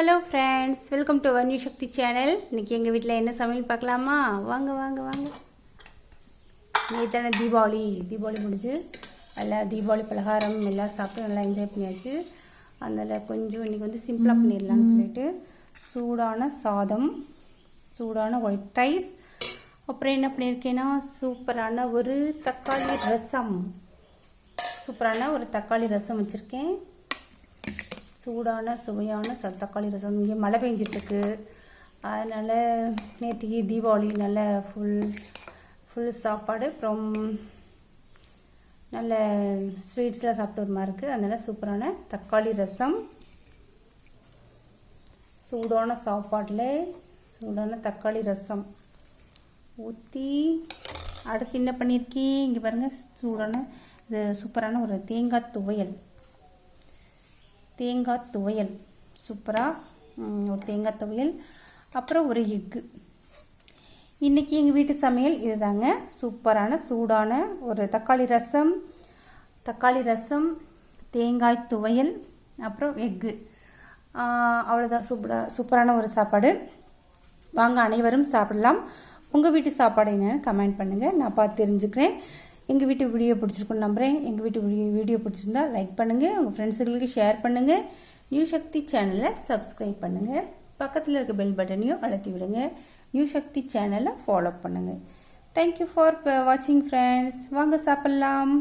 Hello friends, welcome to our new Sakthi channel. இன்றைக்கி எங்கள் வீட்டில் என்ன சமையல் பார்க்கலாமா? வாங்க வாங்க வாங்க. நேற்றான தீபாவளி முடிஞ்சு எல்லாம் தீபாவளி பலகாரம் எல்லாம் சாப்பிட்டு நல்லா என்ஜாய் பண்ணியாச்சு. அதனால் கொஞ்சம் இன்றைக்கி வந்து சிம்பிளாக பண்ணிடலான்னு சொல்லிட்டு சூடான சாதம், சூடான ஒயிட் ரைஸ், அப்புறம் என்ன பண்ணியிருக்கேன்னா சூப்பரான ஒரு தக்காளி ரசம் வச்சுருக்கேன். சூடான சுவையான தக்காளி ரசம். இங்கே மழை பெஞ்சிட்ருக்கு, அதனால் நேற்றுக்கு தீபாவளி நல்ல ஃபுல் சாப்பாடு, அப்புறம் நல்ல ஸ்வீட்ஸ்லாம் சாப்பிட்டு ஒரு மாதிரி இருக்குது. அதனால் சூப்பரான தக்காளி ரசம், சூடான சாப்பாட்டில் சூடான தக்காளி ரசம் ஊற்றி அடுத்து என்ன பண்ணியிருக்கேன் இங்கே பாருங்கள். சூப்பரான ஒரு தேங்காய் துவையல் சூப்பராக ஒரு தேங்காய் துவையல், அப்புறம் ஒரு எக்கு. இன்றைக்கி எங்கள் வீட்டு சமையல் இதுதாங்க. சூப்பரான சூடான ஒரு தக்காளி ரசம், தேங்காய் துவையல், அப்புறம் எக்கு. அவ்வளோதான். சூப்பரான ஒரு சாப்பாடு. வாங்க அனைவரும் சாப்பிடலாம். உங்கள் வீட்டு சாப்பாடு என்னென்னு கமெண்ட் பண்ணுங்கள், நான் பார்த்து தெரிஞ்சுக்கிறேன். எங்கள் வீட்டு வீடியோ பிடிச்சிருக்குன்னு நம்புகிறேன். எங்கள் வீட்டு வீடியோ பிடிச்சிருந்தா லைக் பண்ணுங்கள், உங்கள் ஃப்ரெண்ட்ஸுகளுக்கு ஷேர் பண்ணுங்கள், நியூ சக்தி சேனலை சப்ஸ்கிரைப் பண்ணுங்கள், பக்கத்தில் இருக்க பெல் பட்டனையும் அழுத்தி விடுங்க, நியூ சக்தி சேனலை ஃபாலோ பண்ணுங்கள். தேங்க்யூ ஃபார் வாட்சிங் ஃப்ரெண்ட்ஸ். வாங்க சாப்பிட்லாம்.